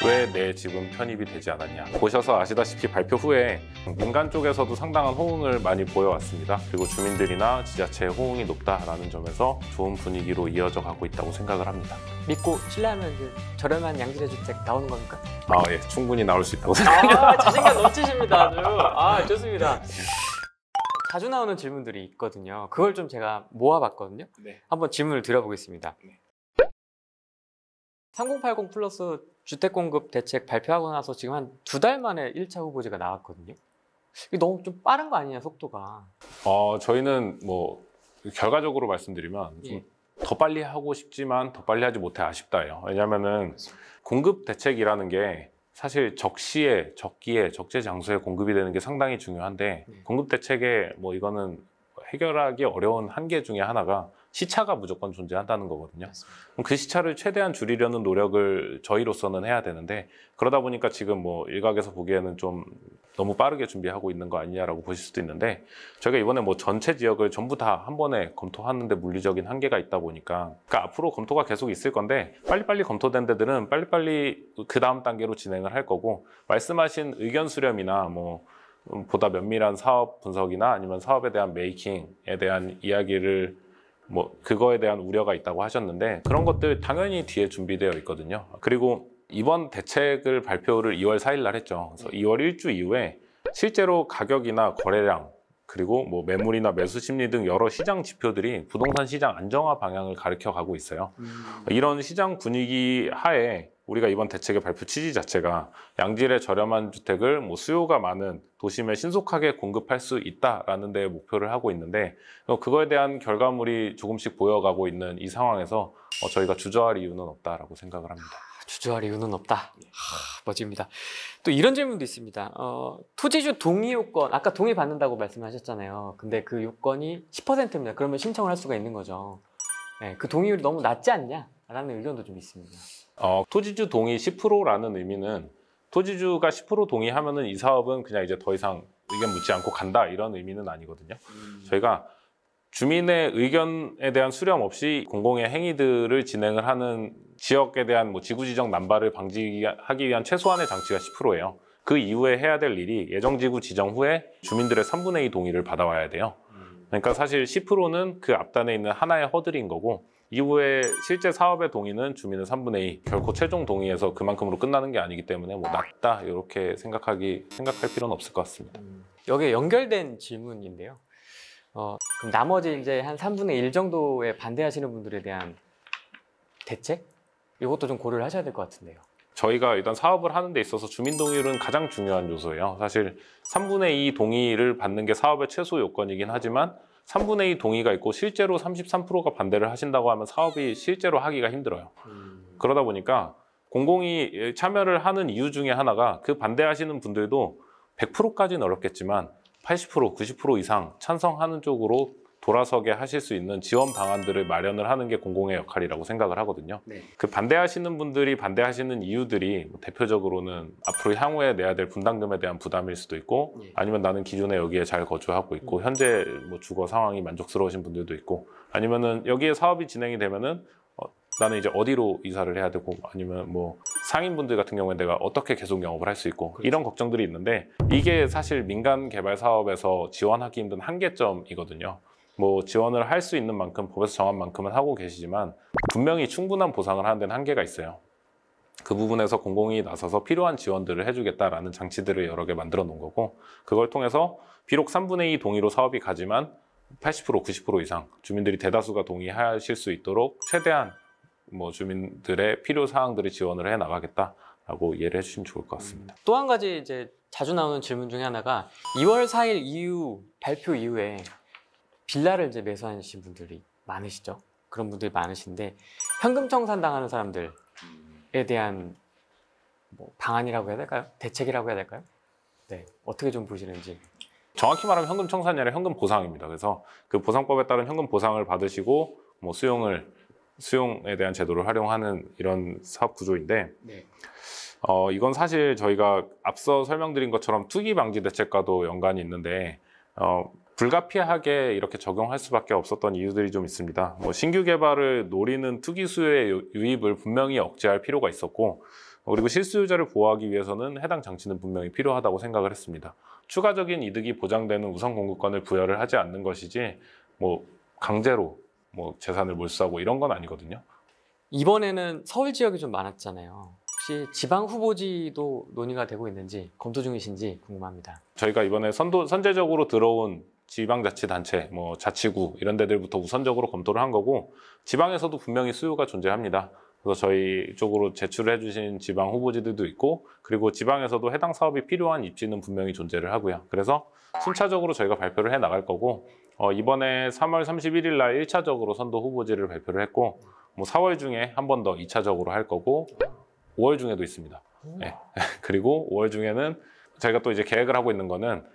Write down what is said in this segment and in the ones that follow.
왜 내 집은 편입이 되지 않았냐. 보셔서 아시다시피 발표 후에 민간 쪽에서도 상당한 호응을 많이 보여왔습니다. 그리고 주민들이나 지자체의 호응이 높다라는 점에서 좋은 분위기로 이어져 가고 있다고 생각을 합니다. 믿고 신뢰하면 이제 저렴한 양질의 주택 나오는 겁니까? 예, 충분히 나올 수 있다고 생각합니다. 자신감 넘치십니다. 아주. 좋습니다. 자주 나오는 질문들이 있거든요. 그걸 좀 제가 모아봤거든요. 네. 한번 질문을 드려보겠습니다. 네. 3080 플러스 주택공급 대책 발표하고 나서 지금 한 2달 만에 1차 후보지가 나왔거든요. 이게 너무 좀 빠른 거 아니냐, 속도가. 저희는 뭐 결과적으로 말씀드리면 좀 더 빨리 하고 싶지만 더 빨리 하지 못해 아쉽다예요. 왜냐하면은 공급 대책이라는 게 사실 적시에, 적기에, 적재장소에 공급이 되는 게 상당히 중요한데 공급 대책에 뭐 이거는 해결하기 어려운 한계 중에 하나가 시차가 무조건 존재한다는 거거든요. 그럼 그 시차를 최대한 줄이려는 노력을 저희로서는 해야 되는데 그러다 보니까 지금 뭐 일각에서 보기에는 좀 너무 빠르게 준비하고 있는 거 아니냐라고 보실 수도 있는데 저희가 이번에 뭐 전체 지역을 전부 다 한 번에 검토하는데 물리적인 한계가 있다 보니까 그러니까 앞으로 검토가 계속 있을 건데 빨리빨리 검토된 데들은 빨리빨리 그 다음 단계로 진행을 할 거고 말씀하신 의견 수렴이나 뭐 보다 면밀한 사업 분석이나 아니면 사업에 대한 메이킹에 대한 이야기를 뭐 그거에 대한 우려가 있다고 하셨는데 그런 것들 당연히 뒤에 준비되어 있거든요. 그리고 이번 대책을 발표를 2월 4일 날 했죠. 그래서 2월 1주 이후에 실제로 가격이나 거래량 그리고 뭐 매물이나 매수 심리 등 여러 시장 지표들이 부동산 시장 안정화 방향을 가리켜 가고 있어요. 이런 시장 분위기 하에 우리가 이번 대책의 발표 취지 자체가 양질의 저렴한 주택을 뭐 수요가 많은 도심에 신속하게 공급할 수 있다라는 데 목표를 하고 있는데 그거에 대한 결과물이 조금씩 보여가고 있는 이 상황에서 저희가 주저할 이유는 없다라고 생각을 합니다. 주저할 이유는 없다. 멋집니다. 또 이런 질문도 있습니다. 토지주 동의 요건, 아까 동의 받는다고 말씀하셨잖아요. 근데 그 요건이 10%입니다. 그러면 신청을 할 수가 있는 거죠. 네, 그 동의율이 너무 낮지 않냐? 라는 의견도 좀 있습니다. 토지주 동의 10%라는 의미는 토지주가 10% 동의하면은 이 사업은 그냥 이제 더 이상 의견 묻지 않고 간다 이런 의미는 아니거든요. 저희가 주민의 의견에 대한 수렴 없이 공공의 행위들을 진행을 하는 지역에 대한 뭐 지구지정 난발을 방지하기 위한 최소한의 장치가 10%예요. 그 이후에 해야 될 일이 예정지구 지정 후에 주민들의 3분의 2 동의를 받아와야 돼요. 그러니까 사실 10%는 그 앞단에 있는 하나의 허들인 거고 이후에 실제 사업의 동의는 주민의 3분의 2 결코 최종 동의에서 그만큼으로 끝나는 게 아니기 때문에 뭐 낮다 이렇게 생각할 필요는 없을 것 같습니다. 여기에 연결된 질문인데요. 그럼 나머지 이제 한 3분의 1 정도에 반대하시는 분들에 대한 대책? 이것도 좀 고려를 하셔야 될 것 같은데요. 저희가 일단 사업을 하는 데 있어서 주민 동의율은 가장 중요한 요소예요. 사실 3분의 2 동의를 받는 게 사업의 최소 요건이긴 하지만 3분의 2 동의가 있고 실제로 33%가 반대를 하신다고 하면 사업이 실제로 하기가 힘들어요. 그러다 보니까 공공이 참여를 하는 이유 중에 하나가 그 반대하시는 분들도 100%까지는 어렵겠지만 80%, 90% 이상 찬성하는 쪽으로 돌아서게 하실 수 있는 지원 방안들을 마련을 하는 게 공공의 역할이라고 생각을 하거든요. 네. 그 반대하시는 분들이 반대하시는 이유들이 뭐 대표적으로는 앞으로 향후에 내야 될 분담금에 대한 부담일 수도 있고 아니면 나는 기존에 여기에 잘 거주하고 있고 현재 뭐 주거 상황이 만족스러우신 분들도 있고 아니면은 여기에 사업이 진행이 되면은 나는 이제 어디로 이사를 해야 되고 아니면 뭐 상인분들 같은 경우에 내가 어떻게 계속 영업을 할 수 있고 이런 걱정들이 있는데 이게 사실 민간 개발 사업에서 지원하기 힘든 한계점이거든요. 뭐 지원을 할 수 있는 만큼 법에서 정한 만큼은 하고 계시지만 분명히 충분한 보상을 하는 데는 한계가 있어요. 그 부분에서 공공이 나서서 필요한 지원들을 해주겠다라는 장치들을 여러 개 만들어 놓은 거고 그걸 통해서 비록 3분의 2 동의로 사업이 가지만 80%, 90% 이상 주민들이 대다수가 동의하실 수 있도록 최대한 뭐 주민들의 필요 사항들을 지원을 해 나가겠다라고 이해를 해주시면 좋을 것 같습니다. 또 한 가지 이제 자주 나오는 질문 중에 하나가 2월 4일 이후 발표 이후에 빌라를 이제 매수하신 분들이 많으시죠. 그런 분들이 많으신데 현금 청산당하는 사람들에 대한 뭐 방안이라고 해야 될까요? 대책이라고 해야 될까요? 네, 어떻게 좀 보시는지. 정확히 말하면 현금 청산이 아니라 현금 보상입니다. 그래서 그 보상법에 따른 현금 보상을 받으시고 뭐 수용에 대한 제도를 활용하는 이런 사업 구조인데 이건 사실 저희가 앞서 설명드린 것처럼 투기 방지 대책과도 연관이 있는데 불가피하게 이렇게 적용할 수밖에 없었던 이유들이 좀 있습니다. 뭐 신규 개발을 노리는 투기 수요의 유입을 분명히 억제할 필요가 있었고 그리고 실수요자를 보호하기 위해서는 해당 장치는 분명히 필요하다고 생각을 했습니다. 추가적인 이득이 보장되는 우선 공급권을 부여를 하지 않는 것이지 뭐 강제로 뭐 재산을 몰수하고 이런 건 아니거든요. 이번에는 서울 지역이 좀 많았잖아요. 혹시 지방 후보지도 논의가 되고 있는지 검토 중이신지 궁금합니다. 저희가 이번에 선제적으로 들어온 지방자치단체, 뭐 자치구 이런 데들부터 우선적으로 검토를 한 거고 지방에서도 분명히 수요가 존재합니다. 그래서 저희 쪽으로 제출을 해주신 지방 후보지들도 있고 그리고 지방에서도 해당 사업이 필요한 입지는 분명히 존재를 하고요. 그래서 순차적으로 저희가 발표를 해 나갈 거고 이번에 3월 31일 날 1차적으로 선도 후보지를 발표를 했고 뭐 4월 중에 한 번 더 2차적으로 할 거고 5월 중에도 있습니다. 네. 그리고 5월 중에는 저희가 또 이제 계획을 하고 있는 거는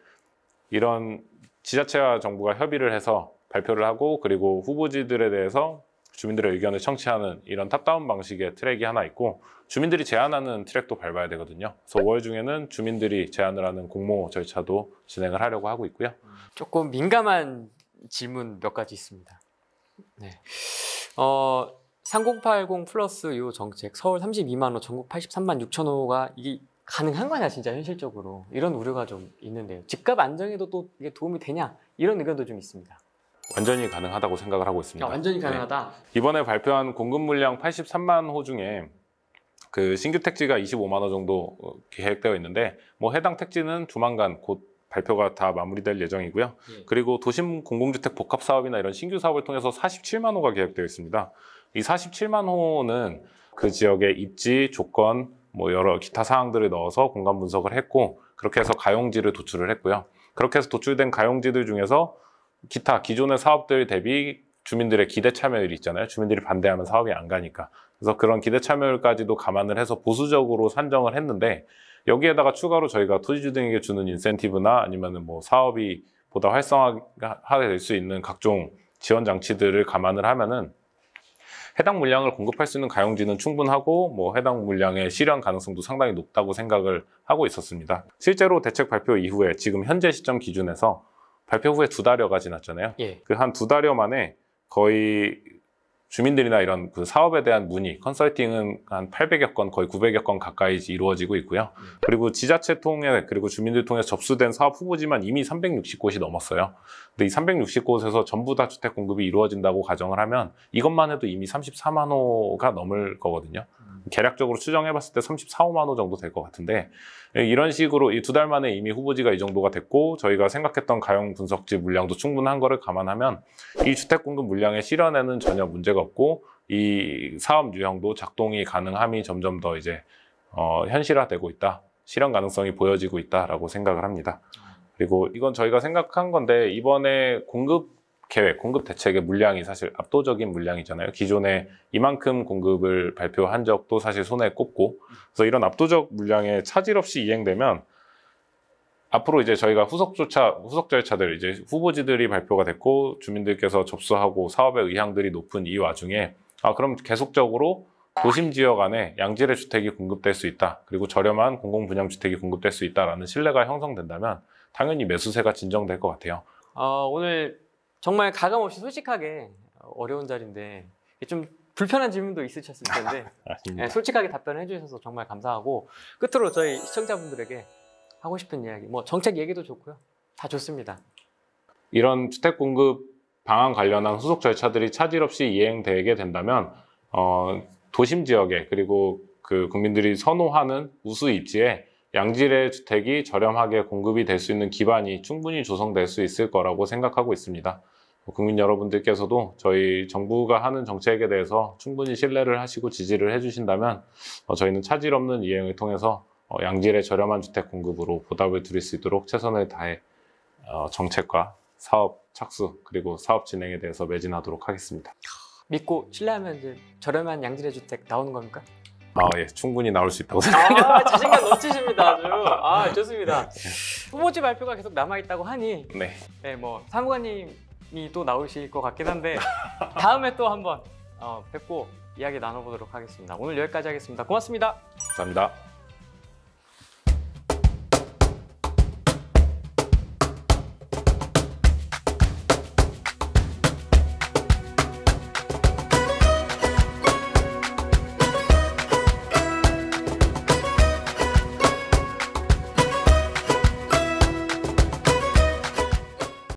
이런 지자체와 정부가 협의를 해서 발표를 하고 그리고 후보지들에 대해서 주민들의 의견을 청취하는 이런 탑다운 방식의 트랙이 하나 있고 주민들이 제안하는 트랙도 밟아야 되거든요. 그래서 5월 중에는 주민들이 제안을 하는 공모 절차도 진행을 하려고 하고 있고요. 조금 민감한 질문 몇 가지 있습니다. 네. 3080 플러스 요 정책 서울 32만 호, 전국 83만 6천 호가 이게 가능한 거냐 진짜 현실적으로 이런 우려가 좀 있는데요. 집값 안정에도 또 이게 도움이 되냐 이런 의견도 좀 있습니다. 완전히 가능하다고 생각을 하고 있습니다. 완전히 가능하다. 네. 이번에 발표한 공급 물량 83만 호 중에 그 신규 택지가 25만 호 정도 계획되어 있는데 뭐 해당 택지는 조만간 곧 발표가 다 마무리될 예정이고요. 그리고 도심 공공주택 복합 사업이나 이런 신규 사업을 통해서 47만 호가 계획되어 있습니다. 이 47만 호는 그 지역의 입지, 조건, 뭐 여러 기타 사항들을 넣어서 공간 분석을 했고 그렇게 해서 가용지를 도출을 했고요. 그렇게 해서 도출된 가용지들 중에서 기타 기존의 사업들 대비 주민들의 기대 참여율이 있잖아요. 주민들이 반대하면 사업이 안 가니까. 그래서 그런 기대 참여율까지도 감안을 해서 보수적으로 산정을 했는데 여기에다가 추가로 저희가 토지주등에게 주는 인센티브나 아니면은 뭐 사업이 보다 활성화가 될 수 있는 각종 지원 장치들을 감안을 하면은 해당 물량을 공급할 수 있는 가용지는 충분하고 뭐 해당 물량의 실현 가능성도 상당히 높다고 생각을 하고 있었습니다. 실제로 대책 발표 이후에 지금 현재 시점 기준에서 발표 후에 2달여가 지났잖아요. 그 한 2달여 만에 거의 주민들이나 이런 그 사업에 대한 문의, 컨설팅은 한 800여 건, 거의 900여 건 가까이 이루어지고 있고요. 그리고 지자체 통해, 그리고 주민들 통해 접수된 사업 후보지만 이미 360곳이 넘었어요. 근데 이 360곳에서 전부 다 주택 공급이 이루어진다고 가정을 하면 이것만 해도 이미 34만 호가 넘을 거거든요. 계략적으로 추정해봤을 때 34, 5만 호 정도 될 것 같은데 이런 식으로 이 2달 만에 이미 후보지가 이 정도가 됐고 저희가 생각했던 가용 분석지 물량도 충분한 거를 감안하면 이 주택 공급 물량의 실현에는 전혀 문제가 없고 이 사업 유형도 작동이 가능함이 점점 더 이제 현실화되고 있다. 실현 가능성이 보여지고 있다라고 생각을 합니다. 그리고 이건 저희가 생각한 건데 이번에 공급 계획, 공급 대책의 물량이 사실 압도적인 물량이잖아요. 기존에 이만큼 공급을 발표한 적도 사실 손에 꼽고 그래서 이런 압도적 물량에 차질 없이 이행되면 앞으로 이제 저희가 후속 절차들 이제 후보지들이 발표가 됐고 주민들께서 접수하고 사업의 의향들이 높은 이 와중에 그럼 계속적으로 도심 지역 안에 양질의 주택이 공급될 수 있다. 그리고 저렴한 공공분양주택이 공급될 수 있다라는 신뢰가 형성된다면 당연히 매수세가 진정될 것 같아요. 오늘 정말 가감없이 솔직하게 어려운 자리인데 좀 불편한 질문도 있으셨을 텐데 네, 솔직하게 답변해 주셔서 정말 감사하고 끝으로 저희 시청자분들에게 하고 싶은 이야기, 뭐 정책 얘기도 좋고요. 다 좋습니다. 이런 주택 공급 방안 관련한 후속 절차들이 차질 없이 이행되게 된다면 도심 지역에 그리고 그 국민들이 선호하는 우수 입지에 양질의 주택이 저렴하게 공급이 될 수 있는 기반이 충분히 조성될 수 있을 거라고 생각하고 있습니다. 국민 여러분들께서도 저희 정부가 하는 정책에 대해서 충분히 신뢰를 하시고 지지를 해주신다면 저희는 차질 없는 이행을 통해서 양질의 저렴한 주택 공급으로 보답을 드릴 수 있도록 최선을 다해 정책과 사업 착수 그리고 사업 진행에 대해서 매진하도록 하겠습니다. 믿고 신뢰하면 이제 저렴한 양질의 주택 나오는 겁니까? 예, 충분히 나올 수 있다고 생각합니다. 자신감 넘치십니다, 아주. 좋습니다. 후보지 발표가 계속 남아있다고 하니, 네, 뭐, 사무관님이 또 나오실 것 같긴 한데, 다음에 또 한번 뵙고 이야기 나눠보도록 하겠습니다. 오늘 여기까지 하겠습니다. 고맙습니다. 감사합니다.